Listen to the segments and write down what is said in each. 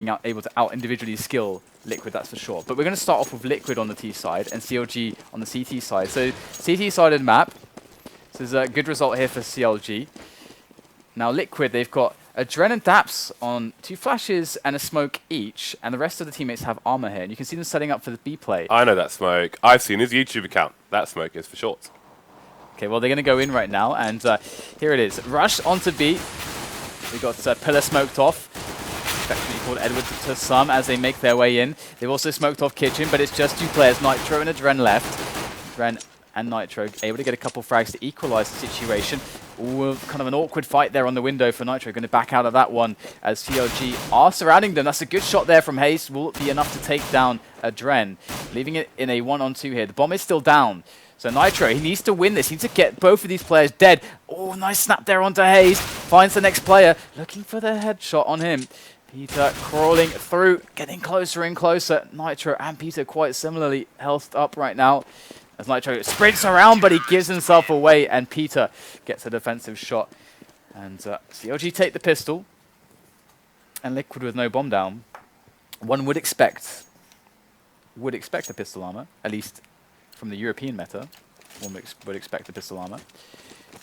able to individually skill Liquid, that's for sure. But we're going to start off with Liquid on the T side and CLG on the CT side. So CT-sided map. This is a good result here for CLG. Now Liquid, they've got a Dren and Daps on 2 flashes and a smoke each, and the rest of the teammates have armor here. And you can see them setting up for the B play. I know that smoke. I've seen his YouTube account. That smoke is for shorts. Okay, well, they're going to go in right now, and here it is. Rush onto B. We've got Pillar smoked off. Affectionately called Edward to some as they make their way in. They've also smoked off Kitchen, but it's just 2 players, Nitro and a Dren left. Dren and Nitro able to get a couple frags to equalize the situation. Ooh, kind of an awkward fight there on the window for Nitro. Going to back out of that one as CLG are surrounding them. That's a good shot there from Hayes. Will it be enough to take down a Dren? Leaving it in a 1-on-2 here. The bomb is still down. So Nitro, he needs to win this. He needs to get both of these players dead. Oh, nice snap there onto Hayes. Finds the next player. Looking for the headshot on him. Peter crawling through, getting closer and closer. Nitro and Peter quite similarly healthed up right now. As Nitro sprints around, but he gives himself away, and Peter gets a defensive shot. And CLG take the pistol, and Liquid with no bomb down. One would expect a pistol armor, at least from the European meta. One would expect a pistol armor.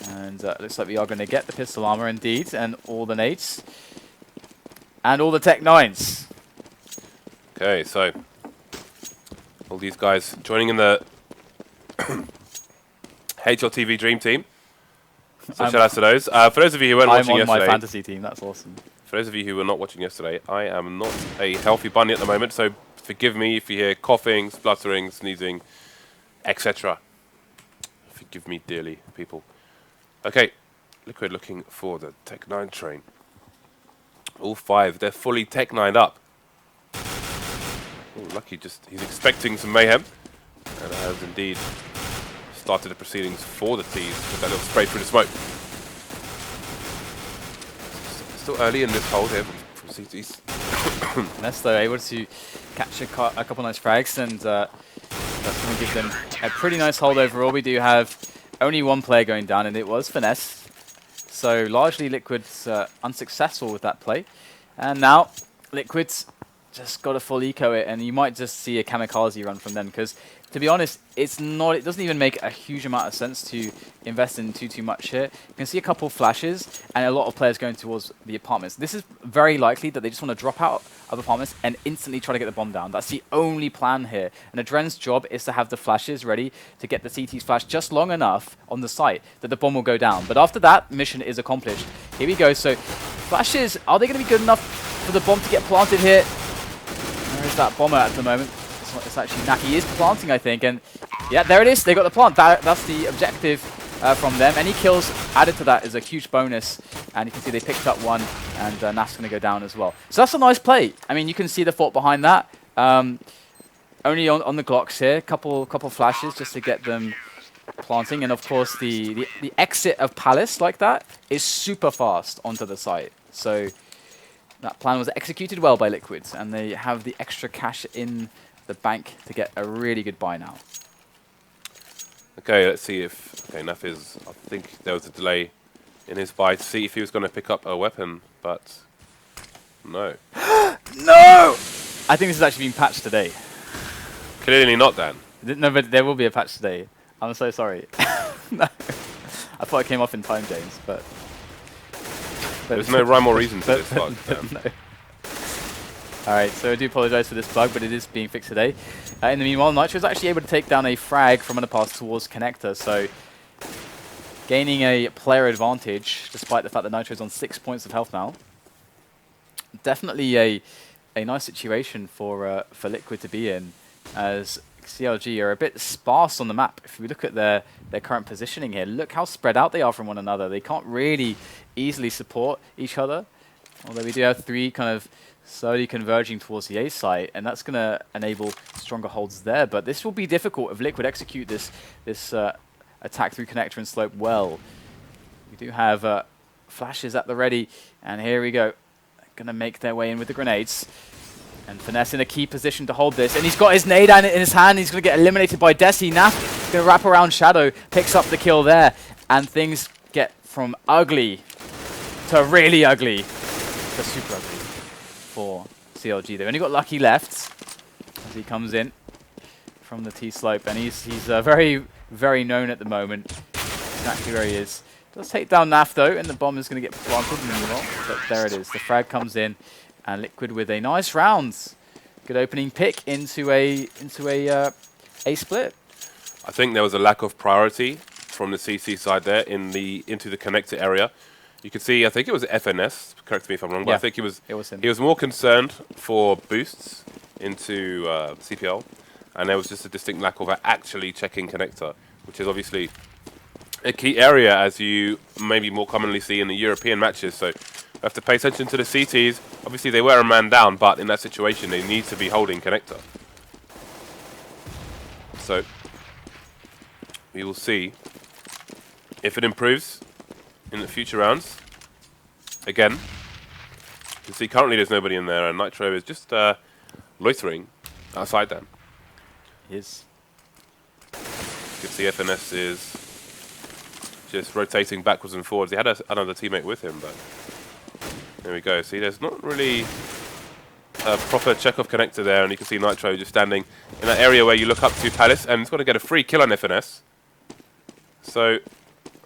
And it looks like we are going to get the pistol armor indeed, and all the nades. And all the Tech 9s. Okay, so all these guys joining in the HLTV Dream Team. So shout out to those. For those of you who weren't watching yesterday, I'm on my fantasy team. That's awesome. For those of you who were not watching yesterday, I am not a healthy bunny at the moment, so forgive me if you hear coughing, spluttering, sneezing, etc. Forgive me dearly, people. Okay, Liquid looking for the Tech 9 train. All 5, they're fully Tech 9'd up. Oh, Lucky he's expecting some mayhem, and has indeed started the proceedings for the T's with that little spray through the smoke. Still early in this hold here from CT's. Ness though able to catch a couple nice frags, and that's going to give them a pretty nice hold overall. We do have only 1 player going down, and it was Finesse. So largely Liquid's unsuccessful with that play. And now Liquid's just got to full eco it, and you might just see a kamikaze run from them, because to be honest, it doesn't even make a huge amount of sense to invest in too much here. You can see a couple flashes and a lot of players going towards the apartments. This is very likely that they just want to drop out of apartments and instantly try to get the bomb down. That's the only plan here. And Adren's job is to have the flashes ready to get the CT's flash just long enough on the site that the bomb will go down. But after that, mission is accomplished. Here we go. So flashes, are they going to be good enough for the bomb to get planted here? Where is that bomber at the moment? It's actually Naki. He is planting, I think, and yeah, there it is. They got the plant. That's the objective from them. Any kills added to that is a huge bonus, and you can see they picked up 1, and Naf's going to go down as well. So that's a nice play. I mean, you can see the thought behind that. Only on the Glocks here, couple flashes just to get them planting, and of course the exit of Palace like that is super fast onto the site. So that plan was executed well by Liquid, and they have the extra cash in the bank to get a really good buy now. Okay, let's see if... Okay, Naf is... I think there was a delay in his buy to see if he was going to pick up a weapon, but... No. No! I think this has actually been patched today. Clearly not, Dan. No, but there will be a patch today. I'm so sorry. No. I thought it came off in time, James, but there's no rhyme or reason to this bug. No. Alright, so I do apologize for this bug, but it is being fixed today. In the meanwhile, Nitro is actually able to take down a frag from under pass towards Connector, so gaining a player advantage, despite the fact that Nitro is on 6 points of health now. Definitely a nice situation for Liquid to be in, as CLG are a bit sparse on the map. If we look at their current positioning here, look how spread out they are from one another. They can't really easily support each other, although we do have 3 kind of slowly converging towards the A site, and that's going to enable stronger holds there. But this will be difficult if Liquid execute this attack through Connector and Slope well. We do have flashes at the ready, and here we go. Going to make their way in with the grenades. And Finesse in a key position to hold this, and he's got his nade in his hand. He's going to get eliminated by Desi. Naf going to wrap around Shadow, picks up the kill there, and things get from ugly to really ugly to super ugly for CLG. They've only got Lucky left as he comes in from the T-slope, and he's very, very known at the moment, exactly where he is. Does take down Naf though, and the bomb is going to get planted in the middle, but there it is. The frag comes in, and Liquid with a nice round. Good opening pick into a split. I think there was a lack of priority from the CC side there into the connector area. You can see, I think it was FNS, correct me if I'm wrong, but I think he was him. He was more concerned for boosts into CPL, and there was just a distinct lack of actually checking connector, which is obviously a key area as you maybe more commonly see in the European matches. So you have to pay attention to the CTs. Obviously they were a man down, but in that situation they need to be holding connector. So we will see if it improves in the future rounds. Again, you can see currently there's nobody in there, and Nitro is just loitering outside them. He is. You can see FNS is just rotating backwards and forwards. He had another teammate with him, but there we go. See, there's not really a proper check-off connector there, and you can see Nitro just standing in that area where you look up to Palace, and he's got to get a free kill on FNS. So,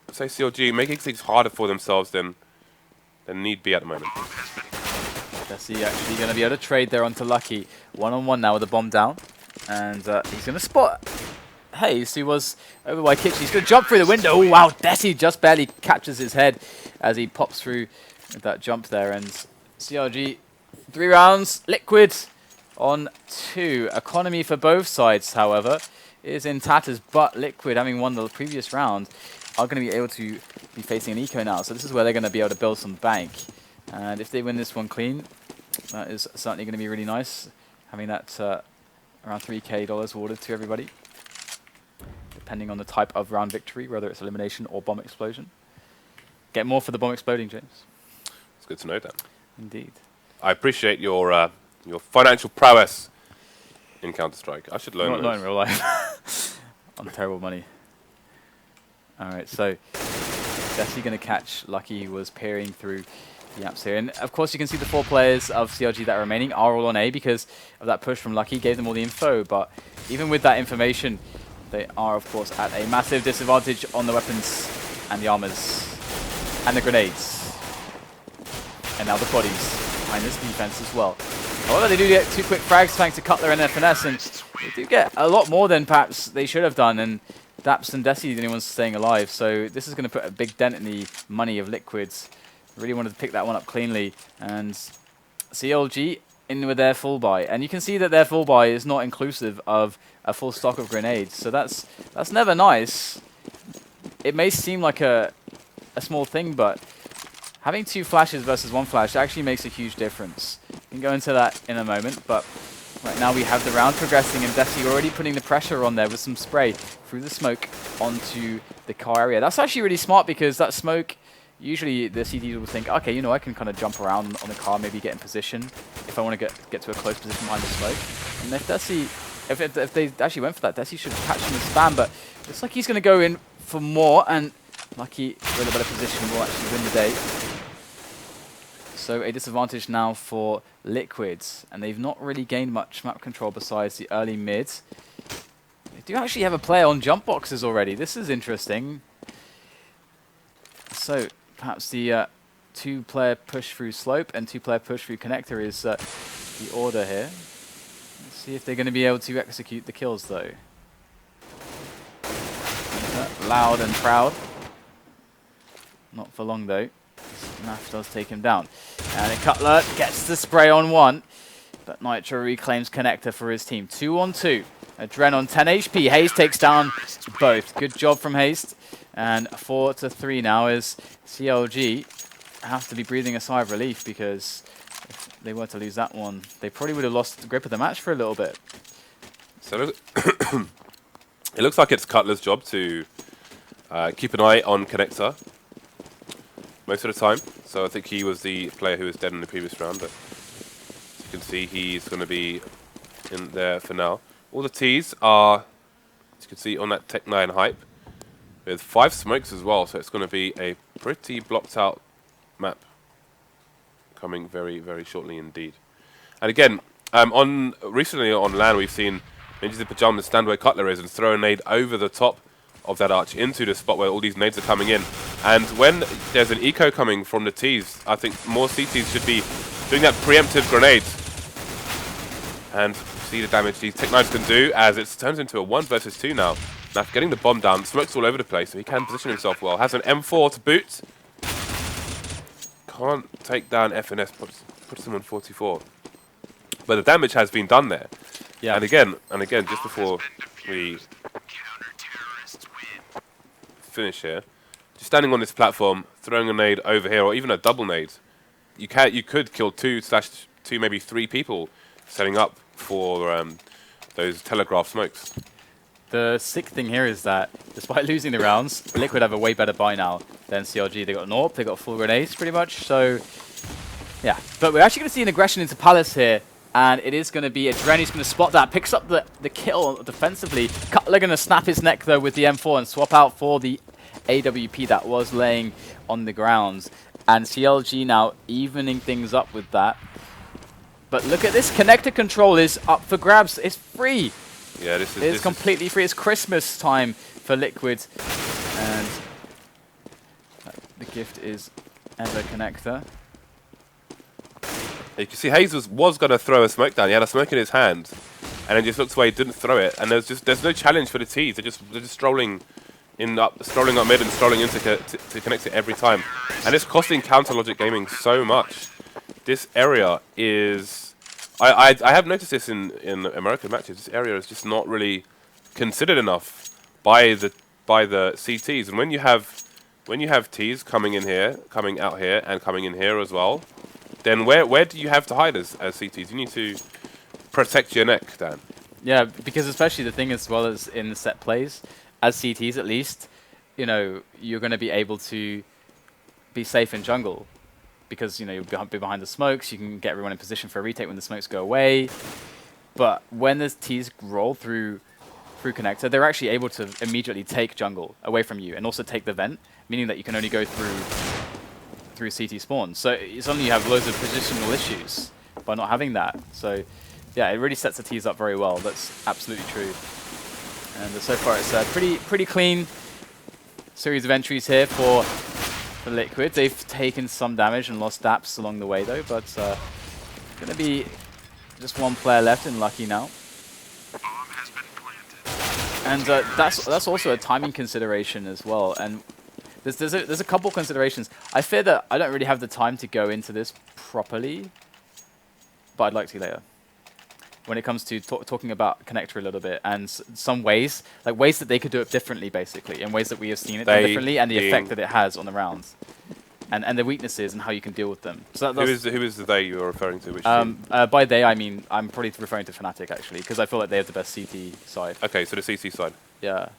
I'd say CLG making things harder for themselves than need be at the moment. Desi actually going to be able to trade there onto Lucky. One-on-one now with the bomb down, and he's going to spot Hayes, who was over by Kitchen. He's going to jump through the window. Oh, wow, Desi just barely captures his head as he pops through with that jump there. And CLG, 3 rounds, Liquid on 2. Economy for both sides, however, is in tatters, but Liquid, having won the previous round, are going to be able to be facing an eco now. So this is where they're going to be able to build some bank. And if they win this one clean, that is certainly going to be really nice, having that around $3K awarded to everybody, depending on the type of round victory, whether it's elimination or bomb explosion. Get more for the bomb exploding, James. It's good to know that. Indeed. I appreciate your financial prowess in Counter-Strike. I should learn Not in real life. On terrible money. Alright, so Desi going to catch Lucky, who was peering through the apps here. And of course you can see the 4 players of CLG that are remaining are all on A because of that push from Lucky, gave them all the info. But even with that information, they are of course at a massive disadvantage on the weapons and the armors and the grenades. And now the bodies behind this defense as well. However, they do get 2 quick frags thanks to Cutler and FNS, and they do get a lot more than perhaps they should have done. And Daps and Desi, the only ones staying alive. So this is going to put a big dent in the money of Liquids. Really wanted to pick that one up cleanly. And CLG in with their full buy. And you can see that their full buy is not inclusive of a full stock of grenades. So that's never nice. It may seem like a small thing, but having 2 flashes versus 1 flash actually makes a huge difference. We can go into that in a moment, but right now we have the round progressing, and Desi already putting the pressure on there with some spray through the smoke onto the car area. That's actually really smart because that smoke, usually the CTs will think, okay, you know, I can kind of jump around on the car, maybe get in position if I want to get to a close position behind the smoke. And if Desi, if they actually went for that, Desi should catch him with spam, but looks like he's going to go in for more, and Lucky with a better position will actually win the day. So a disadvantage now for Liquids, and they've not really gained much map control besides the early mid. They do actually have a player on jump boxes already. This is interesting. So perhaps the 2-player push through slope and 2-player push through connector is the order here. Let's see if they're going to be able to execute the kills though. Loud and proud. Not for long though. Naf does take him down. And Cutler gets the spray on 1, but Nitro reclaims connector for his team. 2-on-2. Adren on 10 HP. Hayes takes down both. Good job from Hayes. And 4-3 now as CLG have to be breathing a sigh of relief, because if they were to lose that one, they probably would have lost the grip of the match for a little bit. So it looks like it's Cutler's job to keep an eye on connector most of the time. So I think he was the player who was dead in the previous round, but as you can see, he's going to be in there for now. All the T's are, as you can see, on that Tech 9 hype, with 5 smokes as well, so it's going to be a pretty blocked out map coming very, very shortly indeed. And again, recently on LAN, we've seen Ninjas in Pajamas stand where Cutler is and throw a nade over the top of that arch into the spot where all these nades are coming in. And when there's an eco coming from the T's, I think more CTs should be doing that preemptive grenade. And see the damage these Tech9s can do as it turns into a 1 versus 2 now. Now getting the bomb down, smoke's all over the place, so he can position himself well. Has an M4 to boot. Can't take down FNS, puts him on 44. But the damage has been done there. Yeah. And again, just before we finish here, just standing on this platform, throwing a nade over here, or even a double nade, you could kill 2/2, maybe 3 people setting up for those telegraph smokes. The sick thing here is that, despite losing the rounds, Liquid have a way better buy now than CLG. They got an AWP, they got full grenades, pretty much. So, yeah. But we're actually going to see an aggression into Palace here, and it is going to be Adren who's going to spot that, picks up the kill defensively. Cutler going to snap his neck, though, with the M4 and swap out for the AWP that was laying on the ground. And CLG now evening things up with that. But look at this, connector control is up for grabs. It's free. Yeah, It's completely free. It's Christmas time for Liquid. And the gift is Ever Connector. You can see Hayes was going to throw a smoke down. He had a smoke in his hand, and then just looked away, didn't throw it. And there's no challenge for the T's. They're just strolling up mid and strolling in to connect it every time. And it's costing Counter Logic Gaming so much. This area is... I have noticed this in American matches. This area is just not really considered enough by the CTs. And when you have T's coming in here, coming out here, and coming in here as well, then where do you have to hide as CTs? You need to protect your neck, Dan. Yeah, because especially the thing as well as in the set plays, as CTs at least, you know, you're going to be able to be safe in jungle. Because, you know, you'll be behind the smokes, you can get everyone in position for a retake when the smokes go away. But when the T's roll through connector, they're actually able to immediately take jungle away from you and also take the vent, meaning that you can only go through CT spawn. So suddenly you have loads of positional issues by not having that. So yeah, it really sets the T's up very well. That's absolutely true. And so far it's a pretty clean series of entries here for Liquid. They've taken some damage and lost daps along the way though, but going to be just one player left in Lucky now. And that's also a timing consideration as well. And there's a couple considerations. I fear that I don't really have the time to go into this properly, but I'd like to later. When it comes to talking about connector a little bit and some ways, like ways that they could do it differently, basically, and ways that we have seen it done differently, and the effect that it has on the rounds, and the weaknesses and how you can deal with them. So who is the they you're referring to? Which team? By they, I mean I'm probably referring to Fnatic actually, because I feel like they have the best CT side. Okay, so the CT side. Yeah.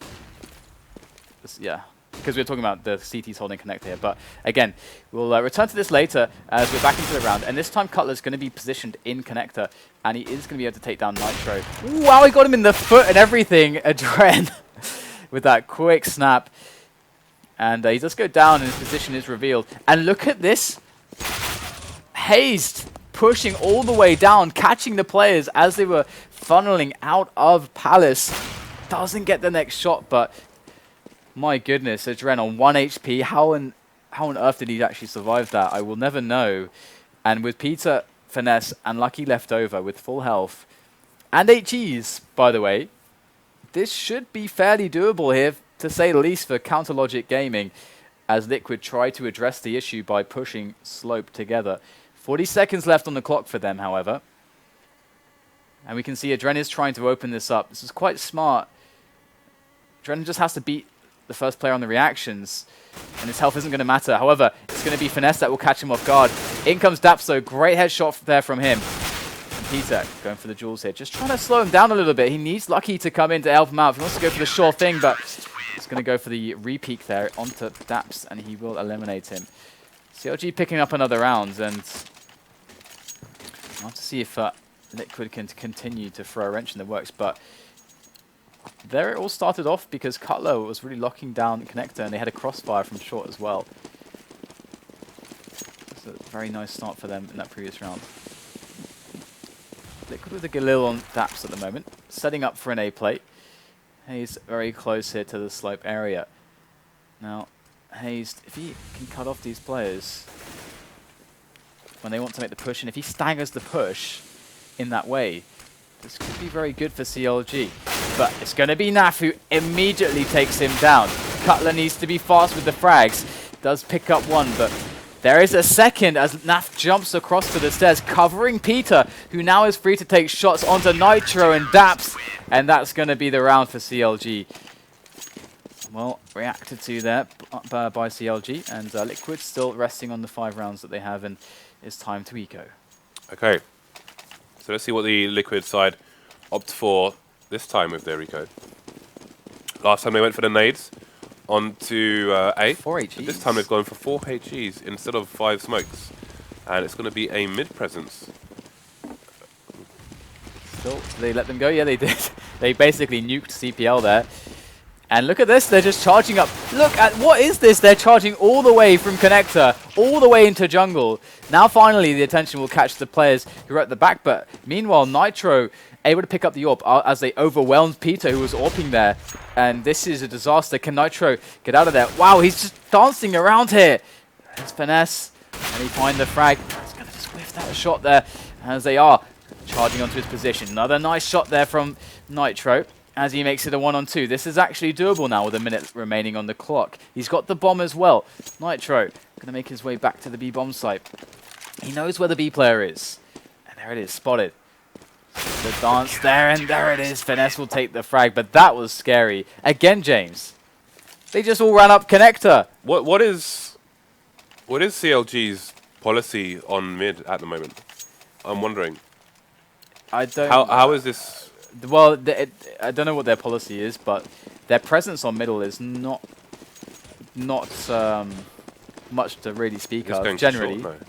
Yeah. Because we're talking about the CTs holding connector here. But again, we'll return to this later as we're back into the round. And this time Cutler's going to be positioned in connector. And he is going to be able to take down Nitro. Ooh, wow, he got him in the foot and everything. Adren with that quick snap. And he does go down and his position is revealed. And look at this. Hazed pushing all the way down, catching the players as they were funneling out of Palace. Doesn't get the next shot, but... my goodness, Adren on 1 HP. How on earth did he actually survive that? I will never know. And with Peter, Finesse, and Lucky left over with full health, and HEs, by the way, this should be fairly doable here, to say the least, for Counter Logic Gaming, as Liquid try to address the issue by pushing Slope together. 40 seconds left on the clock for them, however. And we can see Adren is trying to open this up. This is quite smart. Adren just has to beat the first player on the reactions, and his health isn't going to matter. However, it's going to be Finesse that will catch him off guard. In comes Dapso, great headshot there from him. And Peter going for the jewels here, just trying to slow him down a little bit. He needs Lucky to come in to help him out. He wants to go for the sure thing, but he's going to go for the re-peek there onto Daps, and he will eliminate him. CLG picking up another round, and I'll have to see if Liquid can continue to throw a wrench in the works, but there it all started off because Cutler was really locking down connector, and they had a crossfire from short as well. It's a very nice start for them in that previous round. Liquid with a Galil on Daps at the moment, setting up for an A play. Hayes very close here to the slope area. Now, Hayes, if he can cut off these players when they want to make the push, and if he staggers the push in that way, this could be very good for CLG. But it's going to be Naf who immediately takes him down. Cutler needs to be fast with the frags. Does pick up one, but there is a second as Naf jumps across to the stairs, covering Peter, who now is free to take shots onto Nitro and Daps. And that's going to be the round for CLG. Well, reacted to there by CLG, and Liquid still resting on the 5 rounds that they have, and it's time to eco. Okay, so let's see what the Liquid side opt for this time with their eco. Last time they went for the nades onto A. 4 HEs. But this time they've gone for 4 HEs instead of 5 smokes. And it's going to be a mid presence. Still, they let them go? Yeah, they did. They basically nuked CPL there. And look at this, they're just charging up. Look at, what is this? They're charging all the way from connector, all the way into jungle. Now finally the attention will catch the players who are at the back, but meanwhile Nitro able to pick up the AWP as they overwhelmed Peter, who was AWPing there. And this is a disaster. Can Nitro get out of there? Wow, he's just dancing around here. It's Finesse. Can he find the frag? He's going to just whiff that shot there as they are charging onto his position. Another nice shot there from Nitro as he makes it a 1-on-2. This is actually doable now with a minute remaining on the clock. He's got the bomb as well. Nitro going to make his way back to the B bomb site. He knows where the B player is. And there it is, spotted. The dance there, and there it is. Finesse will take the frag, but that was scary. Again, James. They just all ran up connector. What is CLG's policy on mid at the moment? I'm wondering. I don't. How is this? Well, I don't know what their policy is, but their presence on middle is not much to really speak of. Generally, short, no.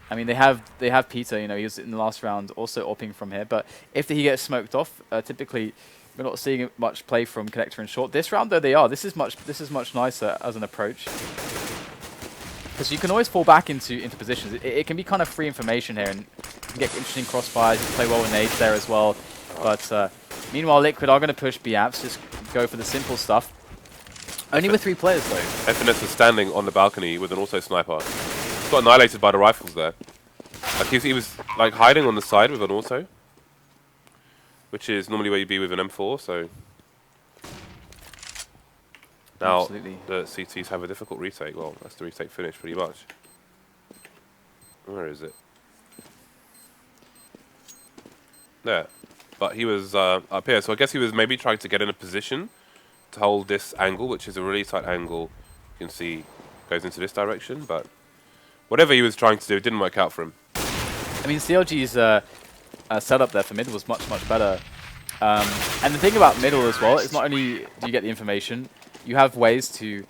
I mean, they have Peter. You know, he was in the last round also AWPing from here. But if he gets smoked off, typically we're not seeing much play from connector and short. This round, though, they are. This is much nicer as an approach, because you can always fall back into positions. It can be kind of free information here, and you can get interesting crossfires. You play well with nades there as well. But meanwhile, Liquid are going to push B apps, just go for the simple stuff. Only with 3 players, though. FNS was standing on the balcony with an auto sniper. Got annihilated by the rifles there. Like he was like hiding on the side with an auto, which is normally where you'd be with an M4. So now Absolutely. The CTs have a difficult retake. Well, that's the retake finish pretty much. Where is it? There. But he was up here, so I guess he was maybe trying to get in a position to hold this angle, which is a really tight angle. You can see goes into this direction, but whatever he was trying to do, it didn't work out for him. I mean, CLG's setup there for mid was much better. And the thing about middle as well is not only do you get the information, you have ways to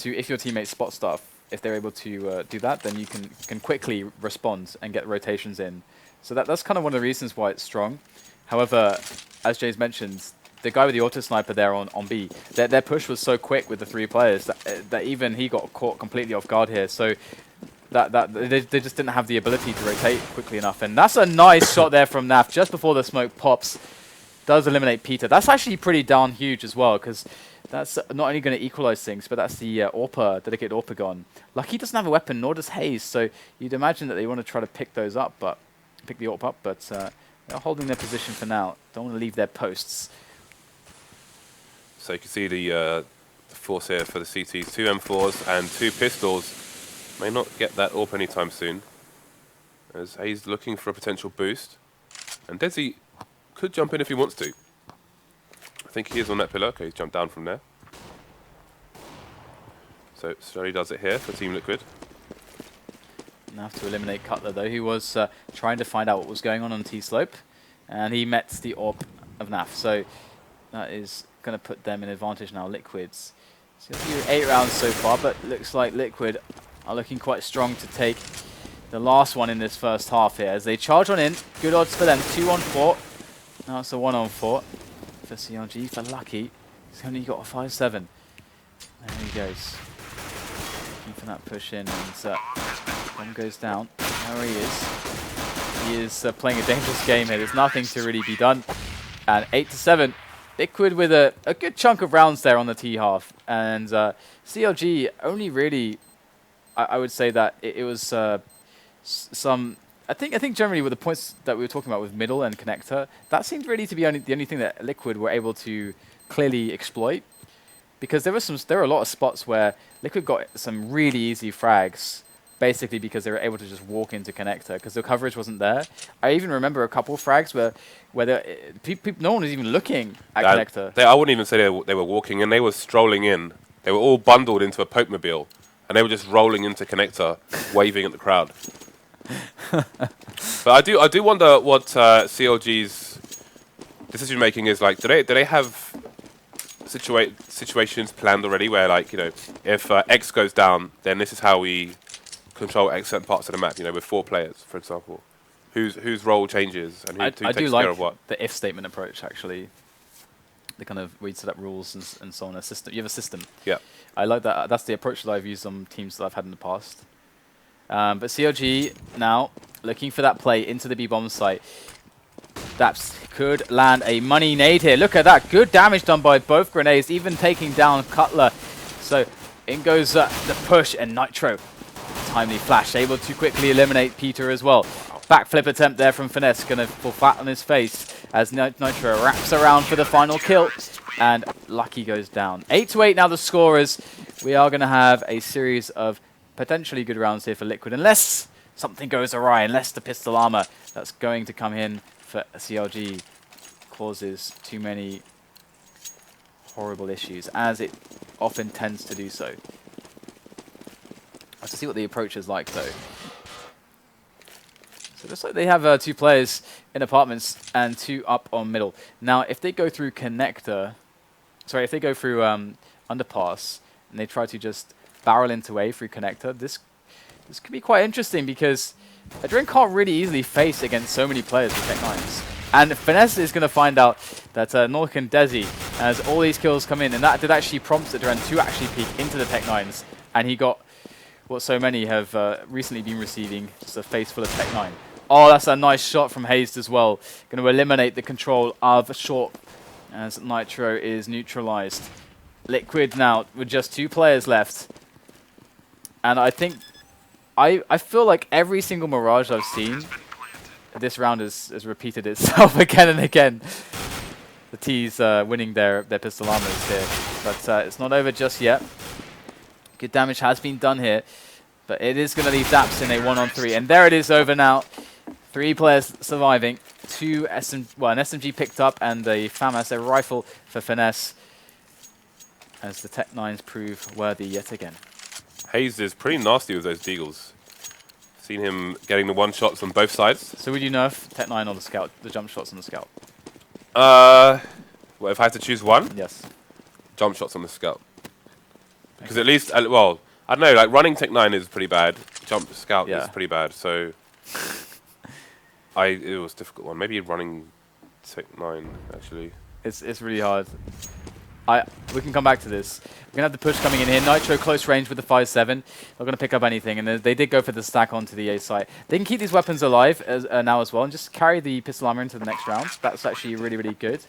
if your teammates spot stuff, if they're able to do that, then you can quickly respond and get rotations in. So that's kind of one of the reasons why it's strong. However, as Jay's mentioned, the guy with the auto sniper there on B, their push was so quick with the 3 players that even he got caught completely off guard here. So that they just didn't have the ability to rotate quickly enough. And that's a nice shot there from Naf just before the smoke pops. Does eliminate Peter. That's actually pretty darn huge as well, because that's not only going to equalize things, but that's the dedicated AWPer gone. Lucky doesn't have a weapon, nor does Hayes. So you'd imagine that they want to try to pick those up, but pick the AWP up, but they're holding their position for now. Don't want to leave their posts. So you can see the force here for the CTs. 2 M4s and 2 pistols. May not get that AWP anytime soon, as Hayes looking for a potential boost. And Desi could jump in if he wants to. I think he is on that pillar. Okay, he's jumped down from there. So slowly does it here for Team Liquid. Enough to eliminate Cutler, though. He was trying to find out what was going on T-slope, and he met the AWP of Naf. So that is going to put them in advantage now, Liquids. So 8 rounds so far, but looks like Liquid are looking quite strong to take the last one in this first half here. As they charge on in, good odds for them. 2-on-4. Now it's a 1-on-4 for CLG. For Lucky, he's only got a 5-7. There he goes. Looking for that push in, and one goes down. There he is. He is playing a dangerous game here. There's nothing to really be done. And 8-7. Liquid with a good chunk of rounds there on the T half. And CLG only really, I would say that it was some... I think generally with the points that we were talking about with middle and connector, that seemed really to be the only thing that Liquid were able to clearly exploit. Because there were a lot of spots where Liquid got some really easy frags, basically because they were able to just walk into connector because the coverage wasn't there. I even remember a couple of frags where no one was even looking at connector. I wouldn't even say they were walking in; they were strolling in. They were all bundled into a Pokemobile, and they were just rolling into connector, waving at the crowd. But I do wonder what CLG's decision making is like. Do they have situations planned already where, like, you know, if X goes down, then this is how we control X certain parts of the map, you know, with 4 players, for example, whose role changes and who takes care of what. The if statement approach, actually, the kind of where you set up rules and so on. A system, you have a system. Yeah, I like that. That's the approach that I've used on teams that I've had in the past. But CLG now looking for that play into the B bomb site. That could land a money nade here. Look at that. Good damage done by both grenades, even taking down Cutler. So in goes the push, and Nitro, timely flash, able to quickly eliminate Peter as well. Backflip attempt there from Finesse, going to fall flat on his face as Nitro wraps around for the final kill. And Lucky goes down. 8-8 now the scorers. We are going to have a series of potentially good rounds here for Liquid, unless something goes awry, unless the pistol armor that's going to come in for CLG causes too many horrible issues, as it often tends to do so. Let's see what the approach is like, though. So it looks like they have 2 players in apartments and 2 up on middle. Now, if they go through connector, sorry, if they go through underpass and they try to just barrel into A through connector, this could be quite interesting because Adrenaline can't really easily face against so many players with Tech 9s. And Finesse is going to find out that Nork and Desi, as all these kills come in, and that did actually prompt Adrenaline to actually peek into the Tech 9s, and he got what so many have recently been receiving, just a face full of Tech 9. Oh, that's a nice shot from Hazed as well. Going to eliminate the control of short as Nitro is neutralized. Liquid now with just 2 players left. And I think I feel like every single Mirage I've seen this round has repeated itself again and again. The T's winning their pistol armors here. But it's not over just yet. Good damage has been done here. But it is going to leave Daps in a 1-on-3. And there it is over now. 3 players surviving. 2 an SMG picked up and a FAMAS, a rifle for Finesse. As the Tech 9s prove worthy yet again. Hayes is pretty nasty with those deagles. Seen him getting the 1-shots on both sides. So would you nerf Tech 9 or the Scout, the jump shots on the Scout? Well, if I had to choose one? Yes. Jump shots on the Scout. Because at least, well, I don't know, like running Tech 9 is pretty bad. Jump Scout is pretty bad, so it was a difficult one. Maybe running Tech 9, actually. It's really hard. We can come back to this. We're going to have the push coming in here. Nitro close range with the 5-7. Not going to pick up anything. And they did go for the stack onto the A site. They can keep these weapons alive now as well and just carry the pistol armor into the next round. That's actually really, really good.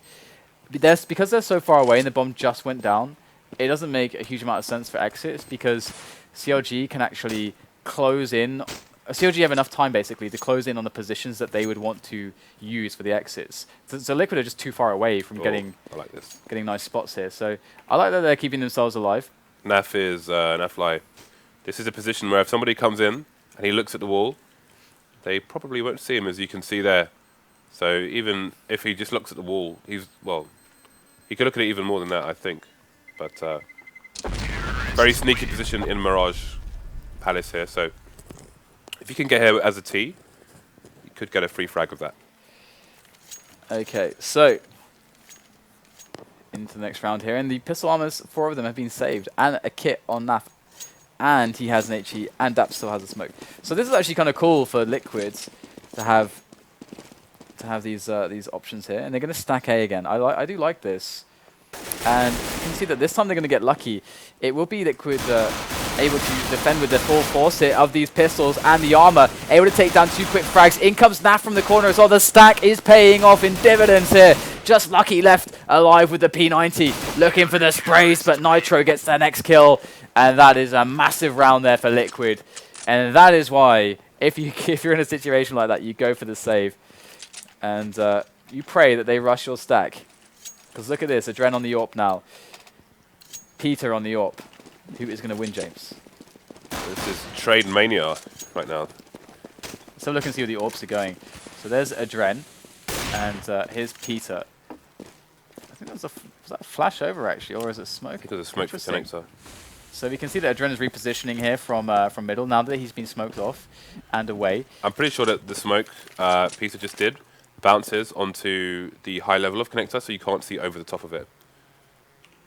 Because they're so far away and the bomb just went down, it doesn't make a huge amount of sense for exits because CLG can actually close in. CLG have enough time, basically, to close in on the positions that they would want to use for the exits. So Liquid are just too far away from getting nice spots here. So I like that they're keeping themselves alive. Naf is Nafly. This is a position where if somebody comes in and he looks at the wall, they probably won't see him, as you can see there. So even if he just looks at the wall, he could look at it even more than that, I think. But very sneaky position in Mirage Palace here. So if you can get here as a T, you could get a free frag of that. Okay, so into the next round here. And the pistol armors, 4 of them have been saved. And a kit on Naf. And he has an HE. And Dap still has a smoke. So this is actually kind of cool for Liquids to have these options here. And they're going to stack A again. I do like this. And you can see that this time they're going to get lucky. It will be Liquid able to defend with the full force here of these pistols and the armor. Able to take down 2 quick frags. In comes Naf from the corner as well. The stack is paying off in dividends here. Just Lucky left alive with the P90. Looking for the sprays, but Nitro gets their next kill. And that is a massive round there for Liquid. And that is why, if you're in a situation like that, you go for the save. And you pray that they rush your stack. Because look at this, Adren on the AWP now. Peter on the AWP. Who is going to win, James? This is trade mania right now. So look and see where the AWPs are going. So there's Adren, and here's Peter. I think was that a flash over actually, or is it smoke? Because of smoke for connector. So we can see that Adren is repositioning here from middle now that he's been smoked off and away. I'm pretty sure that the smoke Peter just did bounces onto the high level of connector, so you can't see over the top of it.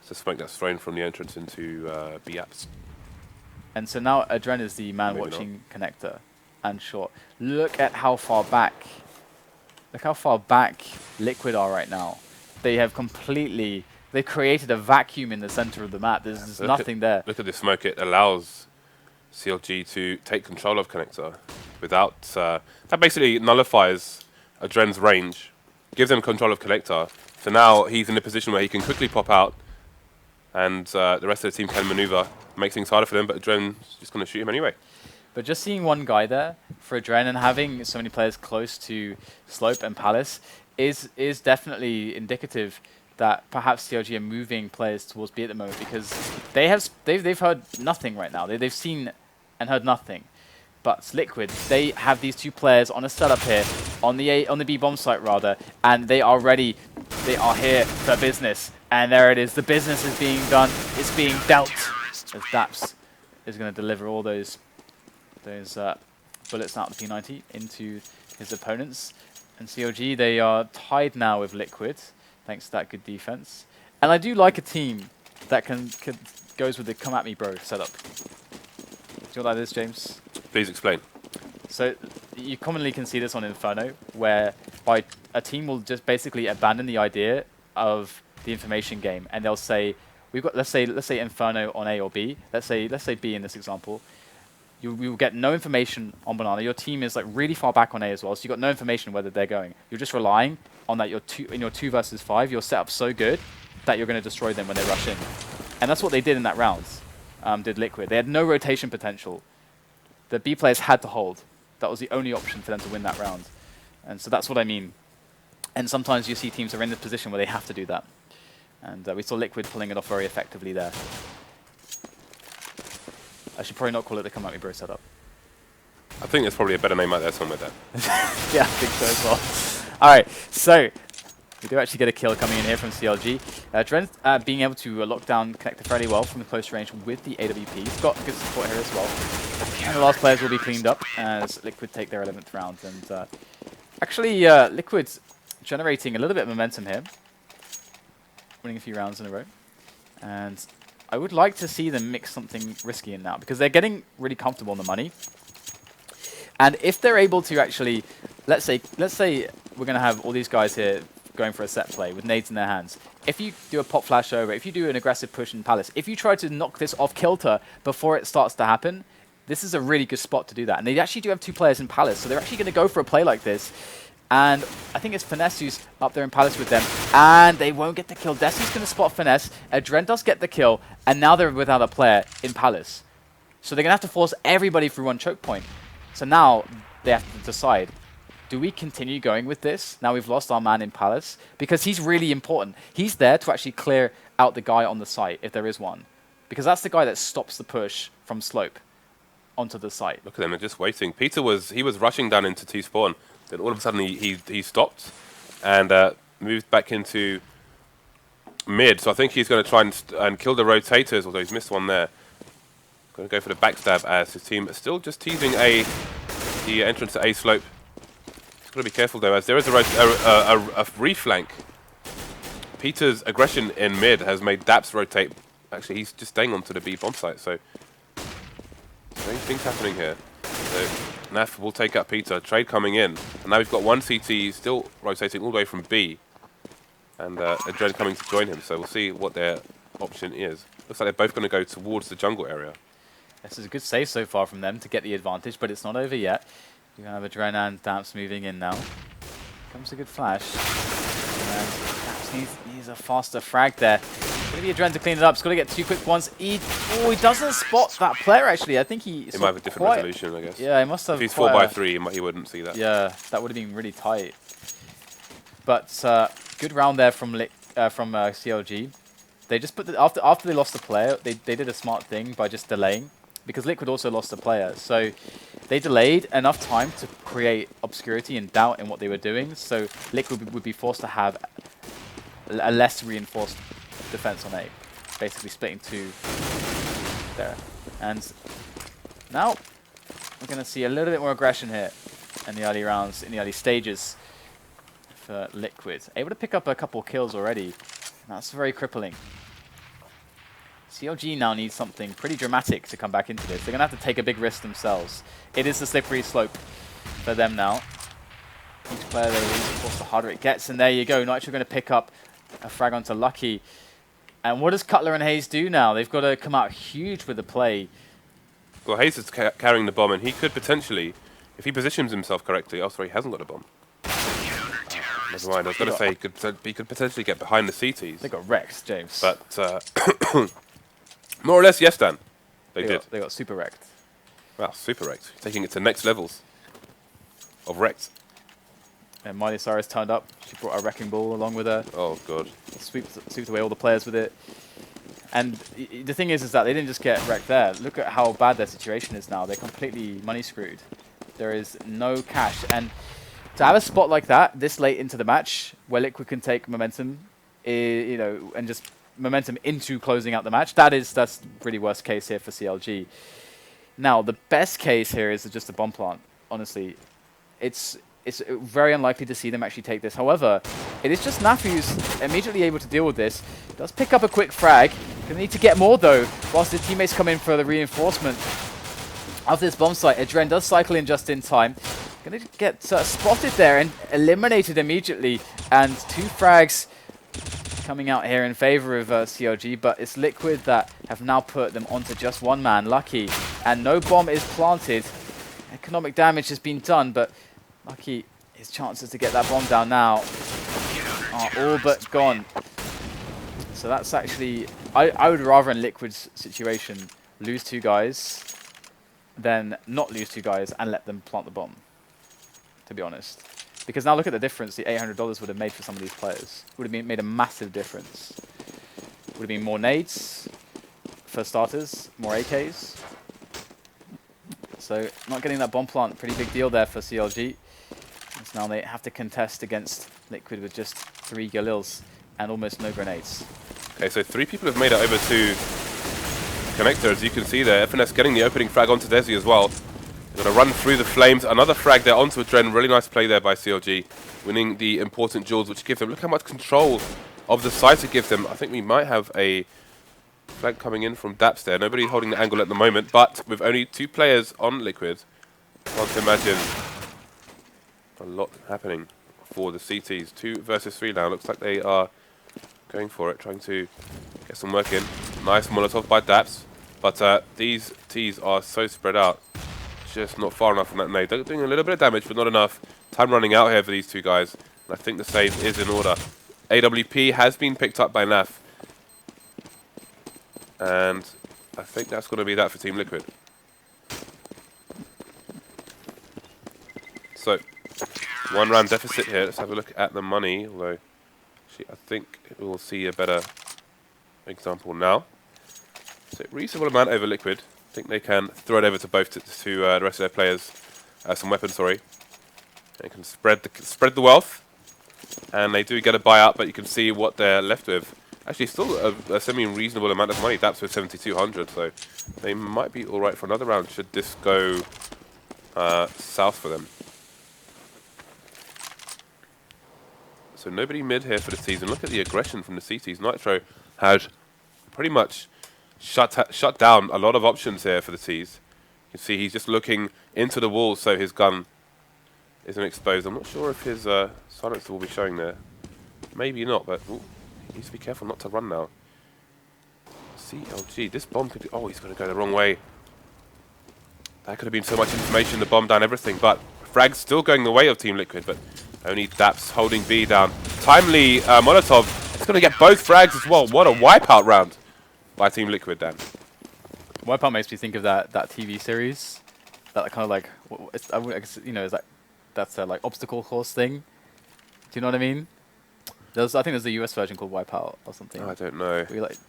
It's a smoke that's thrown from the entrance into B apps. And so now Adren is the man watching connector and short. Look at how far back. Look how far back Liquid are right now. They have completely. They created a vacuum in the center of the map. There's nothing there. Look at this smoke. It allows CLG to take control of connector without. That basically nullifies Adren's range, gives him control of connector. So now he's in a position where he can quickly pop out, and the rest of the team can maneuver. Makes things harder for them, but Adren's just going to shoot him anyway. But just seeing one guy there for Adren and having so many players close to Slope and Palace is definitely indicative that perhaps CLG are moving players towards B at the moment, because they've heard nothing right now. They've seen and heard nothing. But Liquid, they have these 2 players on a setup here on the B bomb site rather, and they are ready. They are here for business, and there it is. The business is being done. It's being dealt. As Daps is going to deliver all those bullets out of the P90 into his opponents. And CLG, they are tied now with Liquid, thanks to that good defense. And I do like a team that goes with the come at me bro setup. Do you know what that is, James? Please explain. So you commonly can see this on Inferno, whereby a team will just basically abandon the idea of the information game, and they'll say, we've got, let's say Inferno on A or B. Let's say B in this example. You will get no information on Banana. Your team is like really far back on A as well, so you got no information whether they're going. You're just relying on that. In your 2 versus 5, you're set up so good that you're going to destroy them when they rush in. And that's what they did in that round. Did Liquid. They had no rotation potential. The B players had to hold. That was the only option for them to win that round. And so that's what I mean. And sometimes you see teams are in this position where they have to do that. And we saw Liquid pulling it off very effectively there. I should probably not call it the come at me bro setup. I think there's probably a better name out there somewhere there. Yeah, I think so as well. Alright, so we do actually get a kill coming in here from CLG. Dren being able to lock down connector fairly well from the close range with the AWP. He's got good support here as well. And the last players will be cleaned up as Liquid take their 11th round. And actually, Liquid's generating a little bit of momentum here. Winning a few rounds in a row. And I would like to see them mix something risky in now, because they're getting really comfortable on the money. And if they're able to actually, let's say we're going to have all these guys here going for a set play with nades in their hands. If you do a pop flash over, if you do an aggressive push in Palace, if you try to knock this off kilter before it starts to happen, this is a really good spot to do that. And they actually do have 2 players in Palace, so they're actually going to go for a play like this. And I think it's Finesse who's up there in Palace with them. And they won't get the kill. Desi's going to spot Finesse. Adren does get the kill. And now they're without a player in Palace. So they're going to have to force everybody through one choke point. So now they have to decide, do we continue going with this? Now we've lost our man in Palace. Because he's really important. He's there to actually clear out the guy on the site, if there is one. Because that's the guy that stops the push from Slope onto the site. Look at them, they're just waiting. Peter was rushing down into T-spawn. Then all of a sudden he stopped and moved back into mid. So I think he's going to try and kill the rotators, although he's missed one there. Going to go for the backstab as his team is still just teasing the entrance to A slope. He's got to be careful though, as there is a reflank. Peter's aggression in mid has made Daps rotate. Actually, he's just staying onto the B bomb site. So strange things happening here. So Naf will take out Peter. Trade coming in. And now we've got one CT still rotating all the way from B. And Adren coming to join him. So we'll see what their option is. Looks like they're both going to go towards the jungle area. This is a good save so far from them to get the advantage, but it's not over yet. You have a Dren and Damps moving in now. Comes a good flash. And Damps needs a faster frag there. Gonna be a Dren to clean it up. He's got to get 2 quick ones. He doesn't spot that player actually. I think he might have a different resolution, I guess. Yeah, he must have. If he's 4x3, he wouldn't see that. Yeah, that would have been really tight. But good round there from CLG. They just put after they lost the player, they did a smart thing by just delaying, because Liquid also lost a player. So they delayed enough time to create obscurity and doubt in what they were doing. So Liquid would be forced to have a less reinforced defense on A, basically splitting 2 there. And now we're going to see a little bit more aggression here in the early rounds, in the early stages for Liquid. Able to pick up a couple kills already. That's very crippling. CLG now needs something pretty dramatic to come back into this. They're going to have to take a big risk themselves. It is the slippery slope for them now. Each player they lose, of course, the harder it gets. And there you go. Nitro going to pick up a frag onto Lucky. And what does Cutler and Hayes do now? They've got to come out huge with the play. Well, Hayes is carrying the bomb, and he could potentially, if he positions himself correctly, oh, sorry, he hasn't got a bomb. Never mind, I was going to say he could potentially get behind the CTs. They got wrecked, James. But more or less, yes, Dan. They did. They got super wrecked. Wow, super wrecked. Taking it to next levels of wrecked. And Miley Cyrus turned up. She brought a wrecking ball along with her. Oh, God. Swept away all the players with it. And the thing is that they didn't just get wrecked there. Look at how bad their situation is now. They're completely money screwed. There is no cash. And to have a spot like that this late into the match, where Liquid can take momentum, and just momentum into closing out the match, that's really worst case here for CLG. Now, the best case here is just a bomb plant. Honestly, it's very unlikely to see them actually take this. However, it is just Nafu who's immediately able to deal with this. Does pick up a quick frag. Gonna need to get more though, whilst his teammates come in for the reinforcement of this bomb site. Adren does cycle in just in time. Gonna get spotted there and eliminated immediately. And 2 frags coming out here in favor of CLG, but it's Liquid that have now put them onto just 1 man, Lucky. And no bomb is planted. Economic damage has been done, but Lucky, his chances to get that bomb down now are all but gone. So that's actually, I would rather in Liquid's situation lose 2 guys than not lose 2 guys and let them plant the bomb, to be honest. Because now look at the difference the $800 would have made for some of these players. Would have made a massive difference. Would have been more nades, for starters, more AKs. So not getting that bomb plant, pretty big deal there for CLG. So now they have to contest against Liquid with just 3 Galils and almost no grenades. Okay, so 3 people have made it over to Connector, as you can see there. FNS getting the opening frag onto Desi as well. They're going to run through the flames. Another frag there onto a Dren. Really nice play there by CLG. Winning the important jewels, which give them, look how much control of the site it gives them. I think we might have a flag coming in from Daps there. Nobody holding the angle at the moment, but with only 2 players on Liquid, I can't imagine a lot happening for the CTs. 2 versus 3 now. Looks like they are going for it, trying to get some work in. Nice Molotov by Daps, but these Ts are so spread out. Just not far enough from that nade. They're doing a little bit of damage, but not enough. Time running out here for these 2 guys. And I think the save is in order. AWP has been picked up by NAF. And I think that's going to be that for Team Liquid. So, 1 round deficit here. Let's have a look at the money. Although, actually, I think we'll see a better example now. So, reasonable amount over Liquid. I think they can throw it over to both to the rest of their players. Some weapons, sorry. They can spread the wealth. And they do get a buyout, but you can see what they're left with. Actually, still a semi-reasonable amount of money. That's with 7,200, so they might be all right for another round should this go south for them. So nobody mid here for the season. Look at the aggression from the CTs. Nitro had pretty much shut down a lot of options here for the T's. You can see he's just looking into the wall, so his gun isn't exposed. I'm not sure if his silencer will be showing there. Maybe not, but ooh, he needs to be careful not to run now. CLG, this bomb could be... Oh, he's going to go the wrong way. That could have been so much information to bomb down everything, but frag's still going the way of Team Liquid, but only Daps holding B down. Timely Molotov, it's going to get both frags as well. What a wipeout round by Team Liquid, Dan. Wipeout makes me think of that TV series, that kind of like, you know, that's a like obstacle course thing. Do you know what I mean? I think there's a US version called Wipeout or something. I don't know.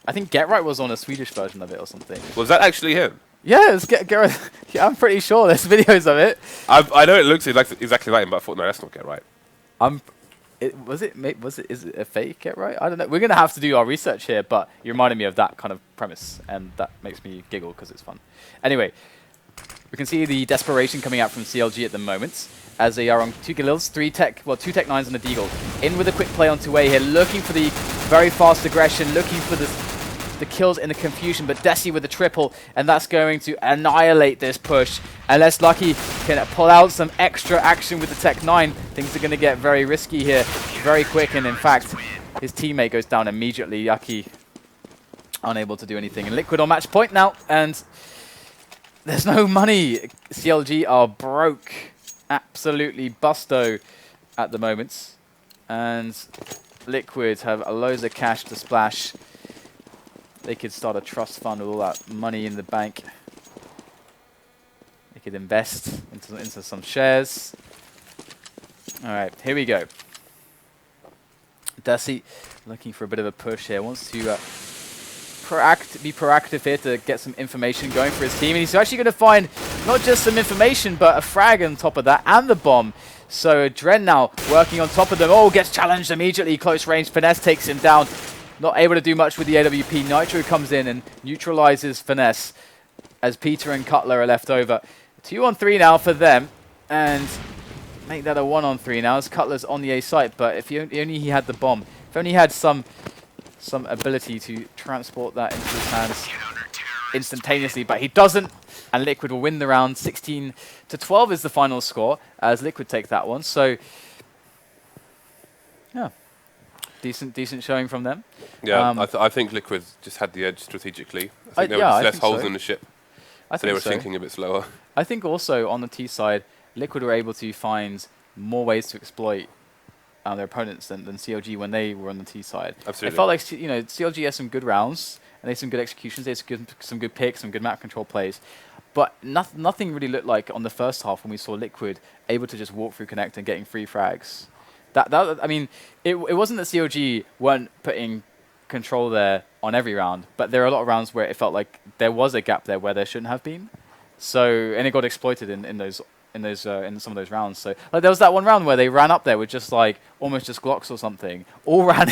I think Get Right was on a Swedish version of it or something. Was that actually him? Yeah, it's Get Right. Yeah, I'm pretty sure there's videos of it. I know it looks exactly like him, but I thought, no, that's not Get Right. Is it a fake Get Right? I don't know. We're gonna have to do our research here, but you reminded me of that kind of premise, and that makes me giggle because it's fun. Anyway, we can see the desperation coming out from CLG at the moment, as they are on 2 kills, 2 Tech 9s and a Deagle. In with a quick play on 2A here, looking for the very fast aggression, looking for the kills in the confusion, but Desi with the triple, and that's going to annihilate this push. Unless Lucky can pull out some extra action with the Tech 9, things are going to get very risky here, very quick, and in fact, his teammate goes down immediately. Lucky unable to do anything. And Liquid on match point now, and there's no money. CLG are broke. Absolutely busto at the moment. And Liquid have loads of cash to splash. They could start a trust fund with all that money in the bank. They could invest into some shares. All right, here we go. Desi looking for a bit of a push here. Wants to be proactive here to get some information going for his team. And he's actually going to find not just some information, but a frag on top of that and the bomb. So Dren now working on top of them. Oh, gets challenged immediately. Close range. Finesse takes him down. Not able to do much with the AWP. Nitro comes in and neutralizes Finesse as Peter and Cutler are left over. 2-on-3 now for them. And make that a 1-on-3 now as Cutler's on the A site. But if only he had the bomb. If only he had some ability to transport that into his hands instantaneously. But he doesn't. And Liquid will win the round. 16-12 is the final score as Liquid take that one. So, yeah. Decent showing from them. Yeah, I think Liquid just had the edge strategically. I think there were just less holes in the ship, so they were sinking a bit slower. I think also on the T side, Liquid were able to find more ways to exploit their opponents than CLG when they were on the T side. Absolutely. It felt like CLG had some good rounds and they had some good executions. They had some good picks, some good map control plays. But nothing really looked like on the first half when we saw Liquid able to just walk through Connect and getting free frags. I mean, it wasn't that CLG weren't putting control there on every round, but there are a lot of rounds where it felt like there was a gap there where there shouldn't have been. So, and it got exploited in some of those rounds. So, like there was that one round where they ran up there with just like almost just Glocks or something, all ran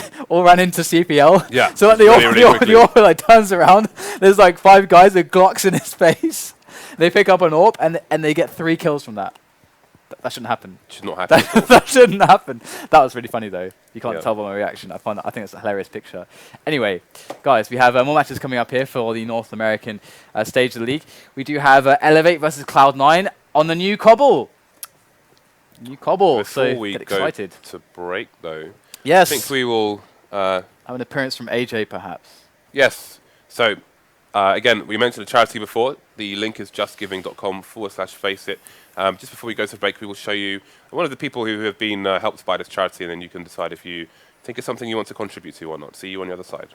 into CPL. Yeah. So like the AWP like turns around. There's like 5 guys with Glocks in his face. They pick up an AWP and they get 3 kills from that. That shouldn't happen. Should not happen. That shouldn't happen. That was really funny though. You can't tell by my reaction. I think it's a hilarious picture. Anyway, guys, we have more matches coming up here for the North American stage of the league. We do have Elevate versus Cloud9 on the new Cobble. Before so we get excited. go to break though, Yes. I think we will have an appearance from AJ perhaps. Yes. So again, we mentioned the charity before. The link is justgiving.com/Faceit. Just before we go to break, we will show you one of the people who have been helped by this charity, and then you can decide if you think it's something you want to contribute to or not. See you on the other side.